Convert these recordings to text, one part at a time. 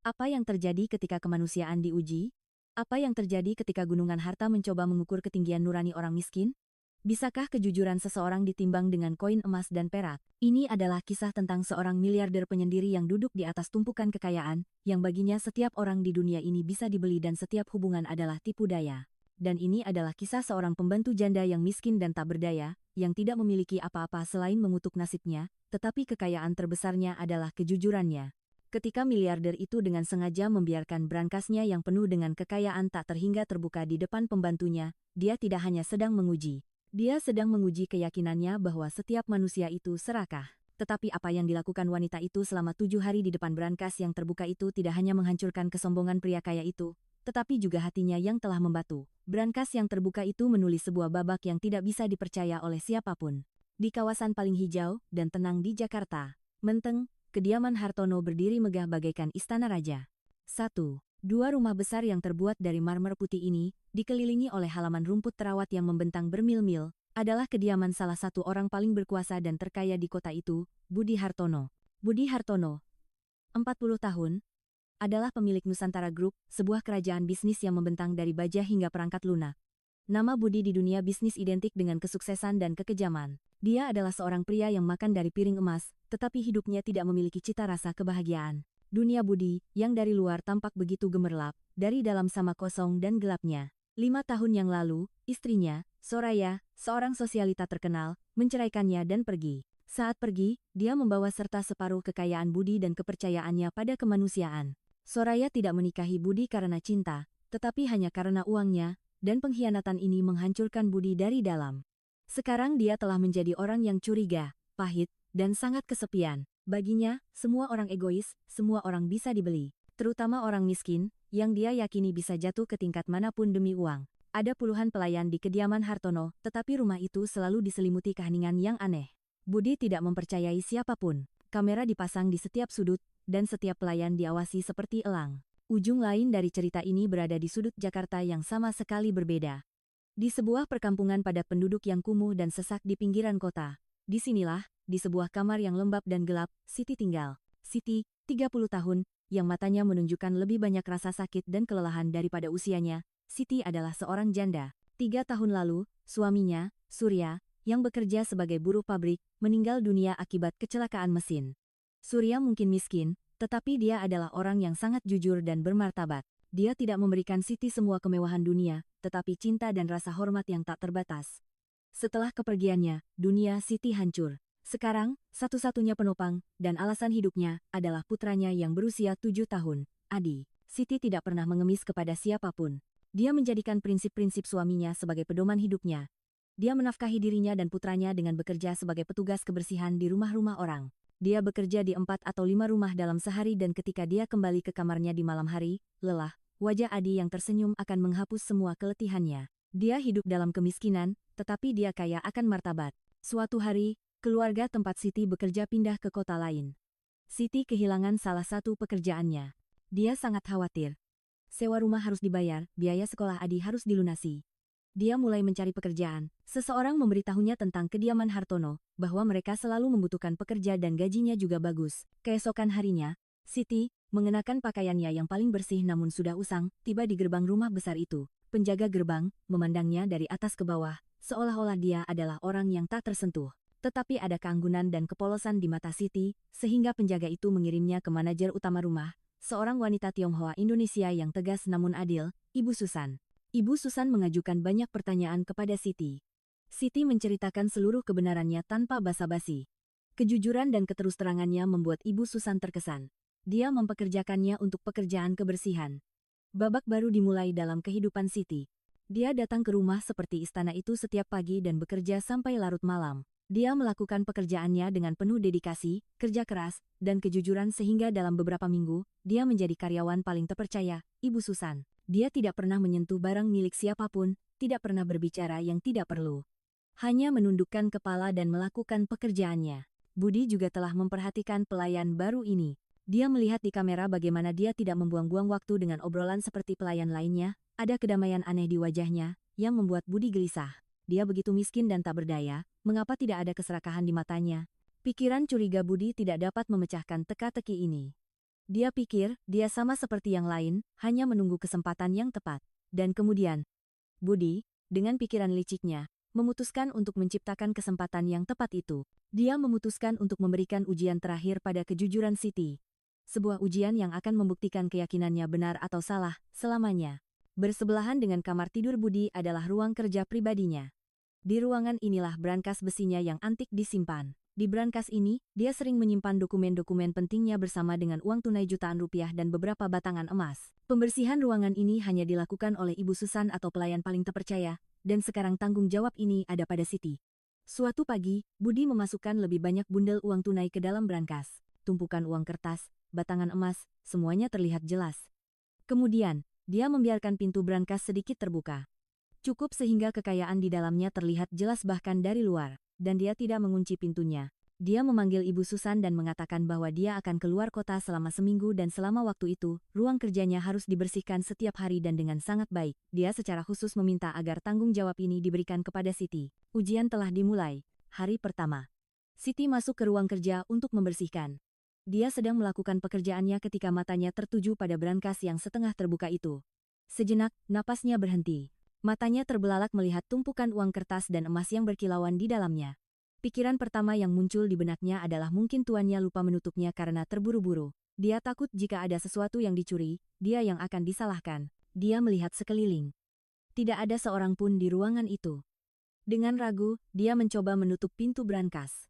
Apa yang terjadi ketika kemanusiaan diuji? Apa yang terjadi ketika gunungan harta mencoba mengukur ketinggian nurani orang miskin? Bisakah kejujuran seseorang ditimbang dengan koin emas dan perak? Ini adalah kisah tentang seorang miliarder penyendiri yang duduk di atas tumpukan kekayaan, yang baginya setiap orang di dunia ini bisa dibeli dan setiap hubungan adalah tipu daya. Dan ini adalah kisah seorang pembantu janda yang miskin dan tak berdaya, yang tidak memiliki apa-apa selain mengutuk nasibnya, tetapi kekayaan terbesarnya adalah kejujurannya. Ketika miliarder itu dengan sengaja membiarkan brankasnya yang penuh dengan kekayaan tak terhingga terbuka di depan pembantunya, dia tidak hanya sedang menguji. Dia sedang menguji keyakinannya bahwa setiap manusia itu serakah. Tetapi apa yang dilakukan wanita itu selama 7 hari di depan brankas yang terbuka itu tidak hanya menghancurkan kesombongan pria kaya itu, tetapi juga hatinya yang telah membatu. Brankas yang terbuka itu menulis sebuah babak yang tidak bisa dipercaya oleh siapapun. Di kawasan paling hijau dan tenang di Jakarta, Menteng, kediaman Hartono berdiri megah bagaikan istana raja. 1. Dua rumah besar yang terbuat dari marmer putih ini, dikelilingi oleh halaman rumput terawat yang membentang bermil-mil, adalah kediaman salah satu orang paling berkuasa dan terkaya di kota itu, Budi Hartono. Budi Hartono, 40 tahun, adalah pemilik Nusantara Group, sebuah kerajaan bisnis yang membentang dari baja hingga perangkat lunak. Nama Budi di dunia bisnis identik dengan kesuksesan dan kekejaman. Dia adalah seorang pria yang makan dari piring emas, tetapi hidupnya tidak memiliki cita rasa kebahagiaan. Dunia Budi, yang dari luar tampak begitu gemerlap, dari dalam sama kosong dan gelapnya. 5 tahun yang lalu, istrinya, Soraya, seorang sosialita terkenal, menceraikannya dan pergi. Saat pergi, dia membawa serta separuh kekayaan Budi dan kepercayaannya pada kemanusiaan. Soraya tidak menikahi Budi karena cinta, tetapi hanya karena uangnya, dan pengkhianatan ini menghancurkan Budi dari dalam. Sekarang dia telah menjadi orang yang curiga, pahit, dan sangat kesepian. Baginya, semua orang egois, semua orang bisa dibeli. Terutama orang miskin, yang dia yakini bisa jatuh ke tingkat manapun demi uang. Ada puluhan pelayan di kediaman Hartono, tetapi rumah itu selalu diselimuti keheningan yang aneh. Budi tidak mempercayai siapapun. Kamera dipasang di setiap sudut, dan setiap pelayan diawasi seperti elang. Ujung lain dari cerita ini berada di sudut Jakarta yang sama sekali berbeda. Di sebuah perkampungan padat penduduk yang kumuh dan sesak di pinggiran kota. Disinilah, di sebuah kamar yang lembab dan gelap, Siti tinggal. Siti, 30 tahun, yang matanya menunjukkan lebih banyak rasa sakit dan kelelahan daripada usianya. Siti adalah seorang janda. 3 tahun lalu, suaminya, Surya, yang bekerja sebagai buruh pabrik, meninggal dunia akibat kecelakaan mesin. Surya mungkin miskin, tetapi dia adalah orang yang sangat jujur dan bermartabat. Dia tidak memberikan Siti semua kemewahan dunia, tetapi cinta dan rasa hormat yang tak terbatas. Setelah kepergiannya, dunia Siti hancur. Sekarang, satu-satunya penopang dan alasan hidupnya adalah putranya yang berusia 7 tahun, Adi. Siti tidak pernah mengemis kepada siapapun. Dia menjadikan prinsip-prinsip suaminya sebagai pedoman hidupnya. Dia menafkahi dirinya dan putranya dengan bekerja sebagai petugas kebersihan di rumah-rumah orang. Dia bekerja di 4 atau 5 rumah dalam sehari dan ketika dia kembali ke kamarnya di malam hari, lelah, wajah Adi yang tersenyum akan menghapus semua keletihannya. Dia hidup dalam kemiskinan, tetapi dia kaya akan martabat. Suatu hari, keluarga tempat Siti bekerja pindah ke kota lain. Siti kehilangan salah satu pekerjaannya. Dia sangat khawatir. Sewa rumah harus dibayar, biaya sekolah Adi harus dilunasi. Dia mulai mencari pekerjaan. Seseorang memberitahunya tentang kediaman Hartono, bahwa mereka selalu membutuhkan pekerja dan gajinya juga bagus. Keesokan harinya, Siti, mengenakan pakaiannya yang paling bersih namun sudah usang, tiba di gerbang rumah besar itu. Penjaga gerbang, memandangnya dari atas ke bawah, seolah-olah dia adalah orang yang tak tersentuh. Tetapi ada keanggunan dan kepolosan di mata Siti, sehingga penjaga itu mengirimnya ke manajer utama rumah, seorang wanita Tionghoa Indonesia yang tegas namun adil, Ibu Susan. Ibu Susan mengajukan banyak pertanyaan kepada Siti. Siti menceritakan seluruh kebenarannya tanpa basa-basi. Kejujuran dan keterus-terangannya membuat Ibu Susan terkesan. Dia mempekerjakannya untuk pekerjaan kebersihan. Babak baru dimulai dalam kehidupan Siti. Dia datang ke rumah seperti istana itu setiap pagi dan bekerja sampai larut malam. Dia melakukan pekerjaannya dengan penuh dedikasi, kerja keras, dan kejujuran sehingga dalam beberapa minggu, dia menjadi karyawan paling terpercaya, Ibu Susan. Dia tidak pernah menyentuh barang milik siapapun, tidak pernah berbicara yang tidak perlu. Hanya menundukkan kepala dan melakukan pekerjaannya. Budi juga telah memperhatikan pelayan baru ini. Dia melihat di kamera bagaimana dia tidak membuang-buang waktu dengan obrolan seperti pelayan lainnya, ada kedamaian aneh di wajahnya, yang membuat Budi gelisah. Dia begitu miskin dan tak berdaya, mengapa tidak ada keserakahan di matanya? Pikiran curiga Budi tidak dapat memecahkan teka-teki ini. Dia pikir, dia sama seperti yang lain, hanya menunggu kesempatan yang tepat. Dan kemudian, Budi, dengan pikiran liciknya, memutuskan untuk menciptakan kesempatan yang tepat itu. Dia memutuskan untuk memberikan ujian terakhir pada kejujuran Siti. Sebuah ujian yang akan membuktikan keyakinannya benar atau salah, selamanya. Bersebelahan dengan kamar tidur Budi adalah ruang kerja pribadinya. Di ruangan inilah brankas besinya yang antik disimpan. Di brankas ini, dia sering menyimpan dokumen-dokumen pentingnya bersama dengan uang tunai jutaan rupiah dan beberapa batangan emas. Pembersihan ruangan ini hanya dilakukan oleh Ibu Susan atau pelayan paling terpercaya, dan sekarang tanggung jawab ini ada pada Siti. Suatu pagi, Budi memasukkan lebih banyak bundel uang tunai ke dalam brankas. Tumpukan uang kertas, batangan emas, semuanya terlihat jelas. Kemudian, dia membiarkan pintu brankas sedikit terbuka. Cukup sehingga kekayaan di dalamnya terlihat jelas bahkan dari luar, dan dia tidak mengunci pintunya. Dia memanggil Ibu Susan dan mengatakan bahwa dia akan keluar kota selama seminggu dan selama waktu itu, ruang kerjanya harus dibersihkan setiap hari dan dengan sangat baik. Dia secara khusus meminta agar tanggung jawab ini diberikan kepada Siti. Ujian telah dimulai. Hari pertama. Siti masuk ke ruang kerja untuk membersihkan. Dia sedang melakukan pekerjaannya ketika matanya tertuju pada brankas yang setengah terbuka itu. Sejenak, napasnya berhenti. Matanya terbelalak melihat tumpukan uang kertas dan emas yang berkilauan di dalamnya. Pikiran pertama yang muncul di benaknya adalah mungkin tuannya lupa menutupnya karena terburu-buru. Dia takut jika ada sesuatu yang dicuri, dia yang akan disalahkan. Dia melihat sekeliling. Tidak ada seorang pun di ruangan itu. Dengan ragu, dia mencoba menutup pintu brankas.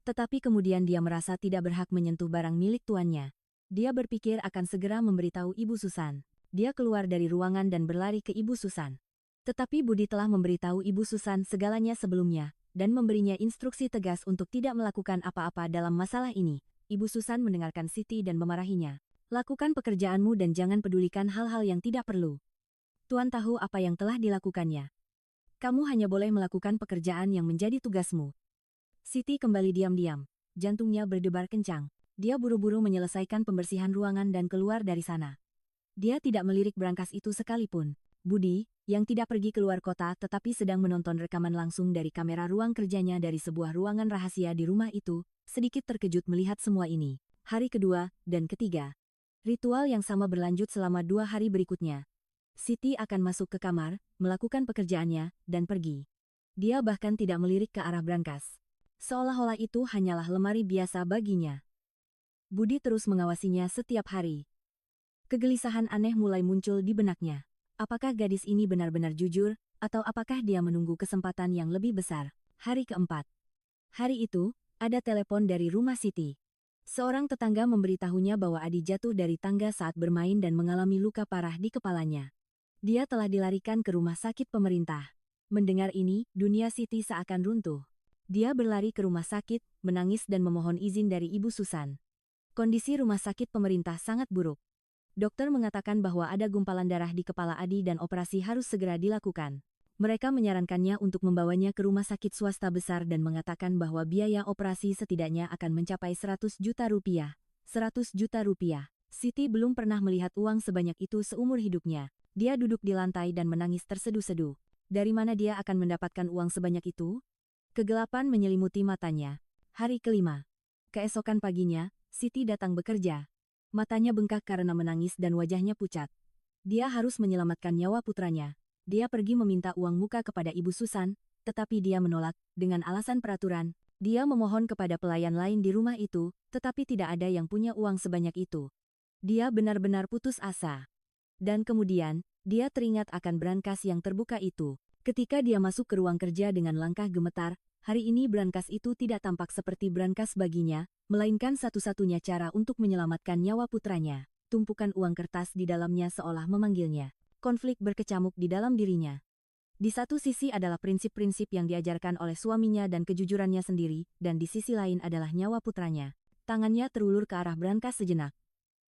Tetapi kemudian dia merasa tidak berhak menyentuh barang milik tuannya. Dia berpikir akan segera memberitahu Ibu Susan. Dia keluar dari ruangan dan berlari ke Ibu Susan. Tetapi Budi telah memberitahu Ibu Susan segalanya sebelumnya, dan memberinya instruksi tegas untuk tidak melakukan apa-apa dalam masalah ini. Ibu Susan mendengarkan Siti dan memarahinya. Lakukan pekerjaanmu dan jangan pedulikan hal-hal yang tidak perlu. Tuan tahu apa yang telah dilakukannya. Kamu hanya boleh melakukan pekerjaan yang menjadi tugasmu. Siti kembali diam-diam. Jantungnya berdebar kencang. Dia buru-buru menyelesaikan pembersihan ruangan dan keluar dari sana. Dia tidak melirik brankas itu sekalipun. Budi, yang tidak pergi keluar kota tetapi sedang menonton rekaman langsung dari kamera ruang kerjanya dari sebuah ruangan rahasia di rumah itu, sedikit terkejut melihat semua ini. Hari kedua dan ketiga. Ritual yang sama berlanjut selama 2 hari berikutnya. Siti akan masuk ke kamar, melakukan pekerjaannya, dan pergi. Dia bahkan tidak melirik ke arah brankas. Seolah-olah itu hanyalah lemari biasa baginya. Budi terus mengawasinya setiap hari. Kegelisahan aneh mulai muncul di benaknya. Apakah gadis ini benar-benar jujur, atau apakah dia menunggu kesempatan yang lebih besar? Hari keempat. Hari itu, ada telepon dari rumah Siti. Seorang tetangga memberitahunya bahwa Adi jatuh dari tangga saat bermain dan mengalami luka parah di kepalanya. Dia telah dilarikan ke rumah sakit pemerintah. Mendengar ini, dunia Siti seakan runtuh. Dia berlari ke rumah sakit, menangis dan memohon izin dari Ibu Susan. Kondisi rumah sakit pemerintah sangat buruk. Dokter mengatakan bahwa ada gumpalan darah di kepala Adi dan operasi harus segera dilakukan. Mereka menyarankannya untuk membawanya ke rumah sakit swasta besar dan mengatakan bahwa biaya operasi setidaknya akan mencapai 100 juta rupiah. 100 juta rupiah. Siti belum pernah melihat uang sebanyak itu seumur hidupnya. Dia duduk di lantai dan menangis terseduh-seduh. Dari mana dia akan mendapatkan uang sebanyak itu? Kegelapan menyelimuti matanya. Hari kelima. Keesokan paginya, Siti datang bekerja. Matanya bengkak karena menangis dan wajahnya pucat. Dia harus menyelamatkan nyawa putranya. Dia pergi meminta uang muka kepada Ibu Susan, tetapi dia menolak, dengan alasan peraturan. Dia memohon kepada pelayan lain di rumah itu, tetapi tidak ada yang punya uang sebanyak itu. Dia benar-benar putus asa. Dan kemudian, dia teringat akan brankas yang terbuka itu. Ketika dia masuk ke ruang kerja dengan langkah gemetar, hari ini brankas itu tidak tampak seperti brankas baginya, melainkan satu-satunya cara untuk menyelamatkan nyawa putranya. Tumpukan uang kertas di dalamnya seolah memanggilnya. Konflik berkecamuk di dalam dirinya. Di satu sisi adalah prinsip-prinsip yang diajarkan oleh suaminya dan kejujurannya sendiri, dan di sisi lain adalah nyawa putranya. Tangannya terulur ke arah brankas sejenak.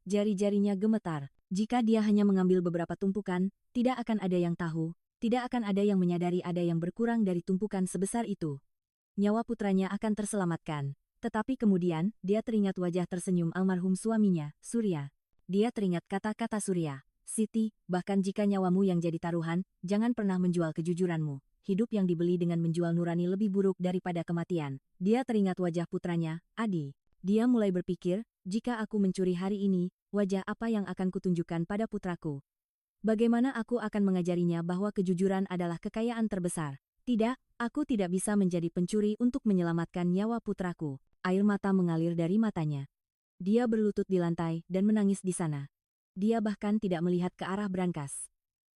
Jari-jarinya gemetar. Jika dia hanya mengambil beberapa tumpukan, tidak akan ada yang tahu, tidak akan ada yang menyadari ada yang berkurang dari tumpukan sebesar itu. Nyawa putranya akan terselamatkan. Tetapi kemudian, dia teringat wajah tersenyum almarhum suaminya, Surya. Dia teringat kata-kata Surya. Siti, bahkan jika nyawamu yang jadi taruhan, jangan pernah menjual kejujuranmu. Hidup yang dibeli dengan menjual nurani lebih buruk daripada kematian. Dia teringat wajah putranya, Adi. Dia mulai berpikir, jika aku mencuri hari ini, wajah apa yang akan kutunjukkan pada putraku? Bagaimana aku akan mengajarinya bahwa kejujuran adalah kekayaan terbesar? Tidak, aku tidak bisa menjadi pencuri untuk menyelamatkan nyawa putraku. Air mata mengalir dari matanya. Dia berlutut di lantai dan menangis di sana. Dia bahkan tidak melihat ke arah brankas.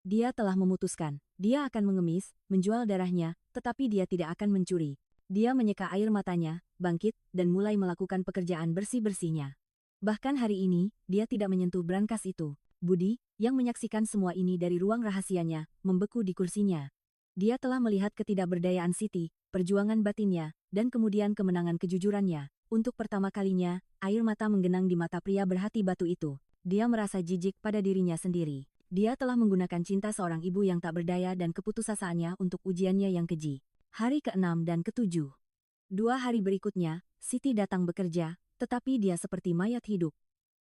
Dia telah memutuskan, dia akan mengemis, menjual darahnya, tetapi dia tidak akan mencuri. Dia menyeka air matanya, bangkit, dan mulai melakukan pekerjaan bersih-bersihnya. Bahkan hari ini, dia tidak menyentuh brankas itu. Budi, yang menyaksikan semua ini dari ruang rahasianya, membeku di kursinya. Dia telah melihat ketidakberdayaan Siti, perjuangan batinnya, dan kemudian kemenangan kejujurannya. Untuk pertama kalinya, air mata menggenang di mata pria berhati batu itu. Dia merasa jijik pada dirinya sendiri. Dia telah menggunakan cinta seorang ibu yang tak berdaya dan keputusasaannya untuk ujiannya yang keji. Hari ke-6 dan ke-7. 2 hari berikutnya, Siti datang bekerja, tetapi dia seperti mayat hidup.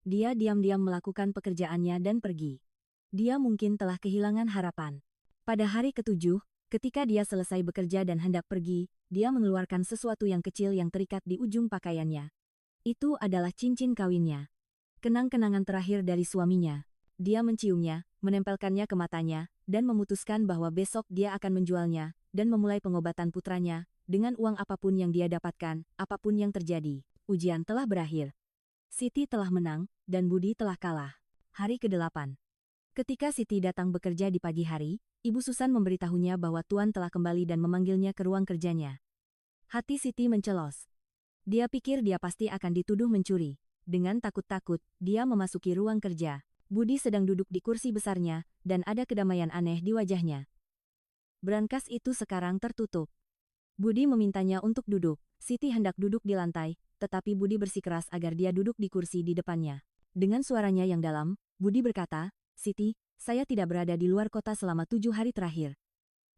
Dia diam-diam melakukan pekerjaannya dan pergi. Dia mungkin telah kehilangan harapan. Pada hari ke-7, ketika dia selesai bekerja dan hendak pergi, dia mengeluarkan sesuatu yang kecil yang terikat di ujung pakaiannya. Itu adalah cincin kawinnya. Kenang-kenangan terakhir dari suaminya. Dia menciumnya, menempelkannya ke matanya, dan memutuskan bahwa besok dia akan menjualnya, dan memulai pengobatan putranya, dengan uang apapun yang dia dapatkan, apapun yang terjadi. Ujian telah berakhir. Siti telah menang, dan Budi telah kalah. Hari ke-8. Ketika Siti datang bekerja di pagi hari, Ibu Susan memberitahunya bahwa Tuan telah kembali dan memanggilnya ke ruang kerjanya. Hati Siti mencelos. Dia pikir dia pasti akan dituduh mencuri. Dengan takut-takut, dia memasuki ruang kerja. Budi sedang duduk di kursi besarnya, dan ada kedamaian aneh di wajahnya. Brankas itu sekarang tertutup. Budi memintanya untuk duduk. Siti hendak duduk di lantai, tetapi Budi bersikeras agar dia duduk di kursi di depannya. Dengan suaranya yang dalam, Budi berkata, "Siti, saya tidak berada di luar kota selama 7 hari terakhir.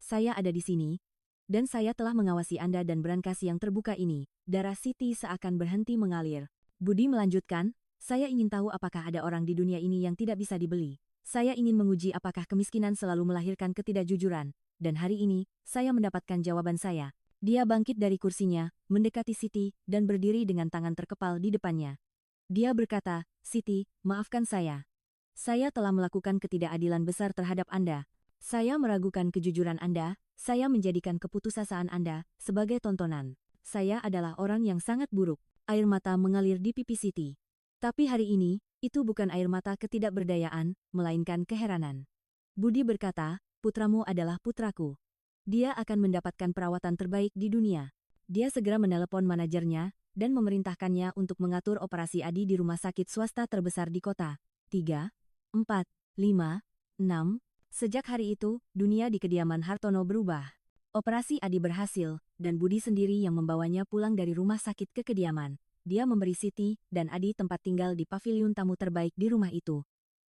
Saya ada di sini, dan saya telah mengawasi Anda dan brankas yang terbuka ini." Darah Siti seakan berhenti mengalir. Budi melanjutkan, "Saya ingin tahu apakah ada orang di dunia ini yang tidak bisa dibeli. Saya ingin menguji apakah kemiskinan selalu melahirkan ketidakjujuran, dan hari ini, saya mendapatkan jawaban saya." Dia bangkit dari kursinya, mendekati Siti, dan berdiri dengan tangan terkepal di depannya. Dia berkata, "Siti, maafkan saya. Saya telah melakukan ketidakadilan besar terhadap Anda. Saya meragukan kejujuran Anda, saya menjadikan keputusasaan Anda sebagai tontonan. Saya adalah orang yang sangat buruk." Air mata mengalir di pipi Siti. Tapi hari ini, itu bukan air mata ketidakberdayaan, melainkan keheranan. Budi berkata, "Putramu adalah putraku. Dia akan mendapatkan perawatan terbaik di dunia." Dia segera menelepon manajernya, dan memerintahkannya untuk mengatur operasi Adi di rumah sakit swasta terbesar di kota. 3, 4, 5, 6. Sejak hari itu, dunia di kediaman Hartono berubah. Operasi Adi berhasil, dan Budi sendiri yang membawanya pulang dari rumah sakit ke kediaman. Dia memberi Siti dan Adi tempat tinggal di paviliun tamu terbaik di rumah itu.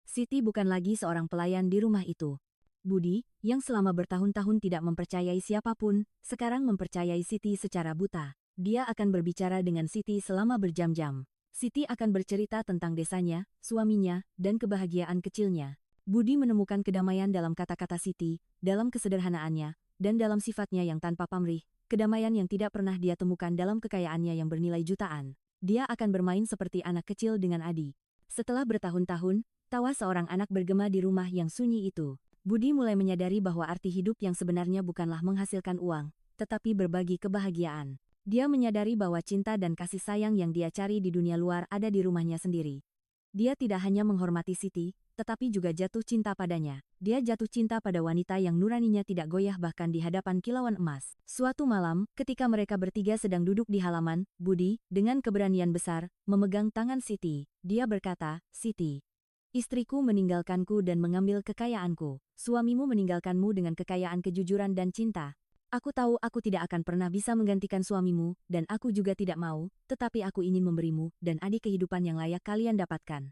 Siti bukan lagi seorang pelayan di rumah itu. Budi, yang selama bertahun-tahun tidak mempercayai siapapun, sekarang mempercayai Siti secara buta. Dia akan berbicara dengan Siti selama berjam-jam. Siti akan bercerita tentang desanya, suaminya, dan kebahagiaan kecilnya. Budi menemukan kedamaian dalam kata-kata Siti, dalam kesederhanaannya, dan dalam sifatnya yang tanpa pamrih, kedamaian yang tidak pernah dia temukan dalam kekayaannya yang bernilai jutaan. Dia akan bermain seperti anak kecil dengan Adi. Setelah bertahun-tahun, tawa seorang anak bergema di rumah yang sunyi itu. Budi mulai menyadari bahwa arti hidup yang sebenarnya bukanlah menghasilkan uang, tetapi berbagi kebahagiaan. Dia menyadari bahwa cinta dan kasih sayang yang dia cari di dunia luar ada di rumahnya sendiri. Dia tidak hanya menghormati Siti, tetapi juga jatuh cinta padanya. Dia jatuh cinta pada wanita yang nuraninya tidak goyah bahkan di hadapan kilauan emas. Suatu malam, ketika mereka bertiga sedang duduk di halaman, Budi, dengan keberanian besar, memegang tangan Siti. Dia berkata, "Siti, istriku meninggalkanku dan mengambil kekayaanku. Suamimu meninggalkanmu dengan kekayaan kejujuran dan cinta. Aku tahu aku tidak akan pernah bisa menggantikan suamimu, dan aku juga tidak mau, tetapi aku ingin memberimu dan Adi kehidupan yang layak kalian dapatkan.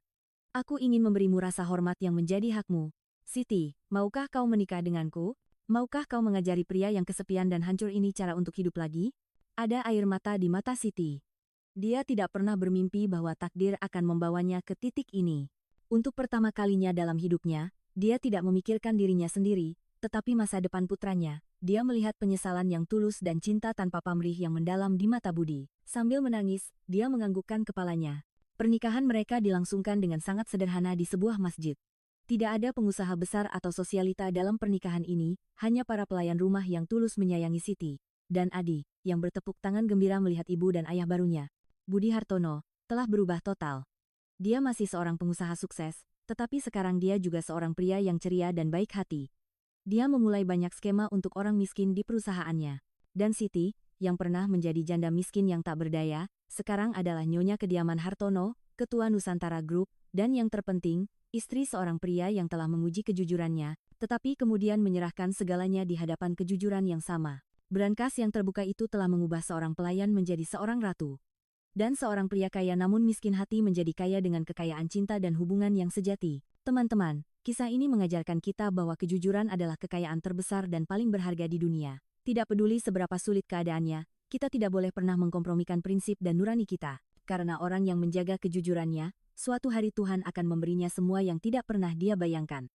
Aku ingin memberimu rasa hormat yang menjadi hakmu. Siti, maukah kau menikah denganku? Maukah kau mengajari pria yang kesepian dan hancur ini cara untuk hidup lagi?" Ada air mata di mata Siti. Dia tidak pernah bermimpi bahwa takdir akan membawanya ke titik ini. Untuk pertama kalinya dalam hidupnya, dia tidak memikirkan dirinya sendiri, tetapi masa depan putranya. Dia melihat penyesalan yang tulus dan cinta tanpa pamrih yang mendalam di mata Budi. Sambil menangis, dia menganggukkan kepalanya. Pernikahan mereka dilangsungkan dengan sangat sederhana di sebuah masjid. Tidak ada pengusaha besar atau sosialita dalam pernikahan ini, hanya para pelayan rumah yang tulus menyayangi Siti dan Adi, yang bertepuk tangan gembira melihat ibu dan ayah barunya. Budi Hartono telah berubah total. Dia masih seorang pengusaha sukses, tetapi sekarang dia juga seorang pria yang ceria dan baik hati. Dia memulai banyak skema untuk orang miskin di perusahaannya. Dan Siti, yang pernah menjadi janda miskin yang tak berdaya, sekarang adalah Nyonya Kediaman Hartono, Ketua Nusantara Group, dan yang terpenting, istri seorang pria yang telah menguji kejujurannya, tetapi kemudian menyerahkan segalanya di hadapan kejujuran yang sama. Brankas yang terbuka itu telah mengubah seorang pelayan menjadi seorang ratu. Dan seorang pria kaya namun miskin hati menjadi kaya dengan kekayaan cinta dan hubungan yang sejati. Teman-teman, kisah ini mengajarkan kita bahwa kejujuran adalah kekayaan terbesar dan paling berharga di dunia. Tidak peduli seberapa sulit keadaannya, kita tidak boleh pernah mengkompromikan prinsip dan nurani kita. Karena orang yang menjaga kejujurannya, suatu hari Tuhan akan memberinya semua yang tidak pernah dia bayangkan.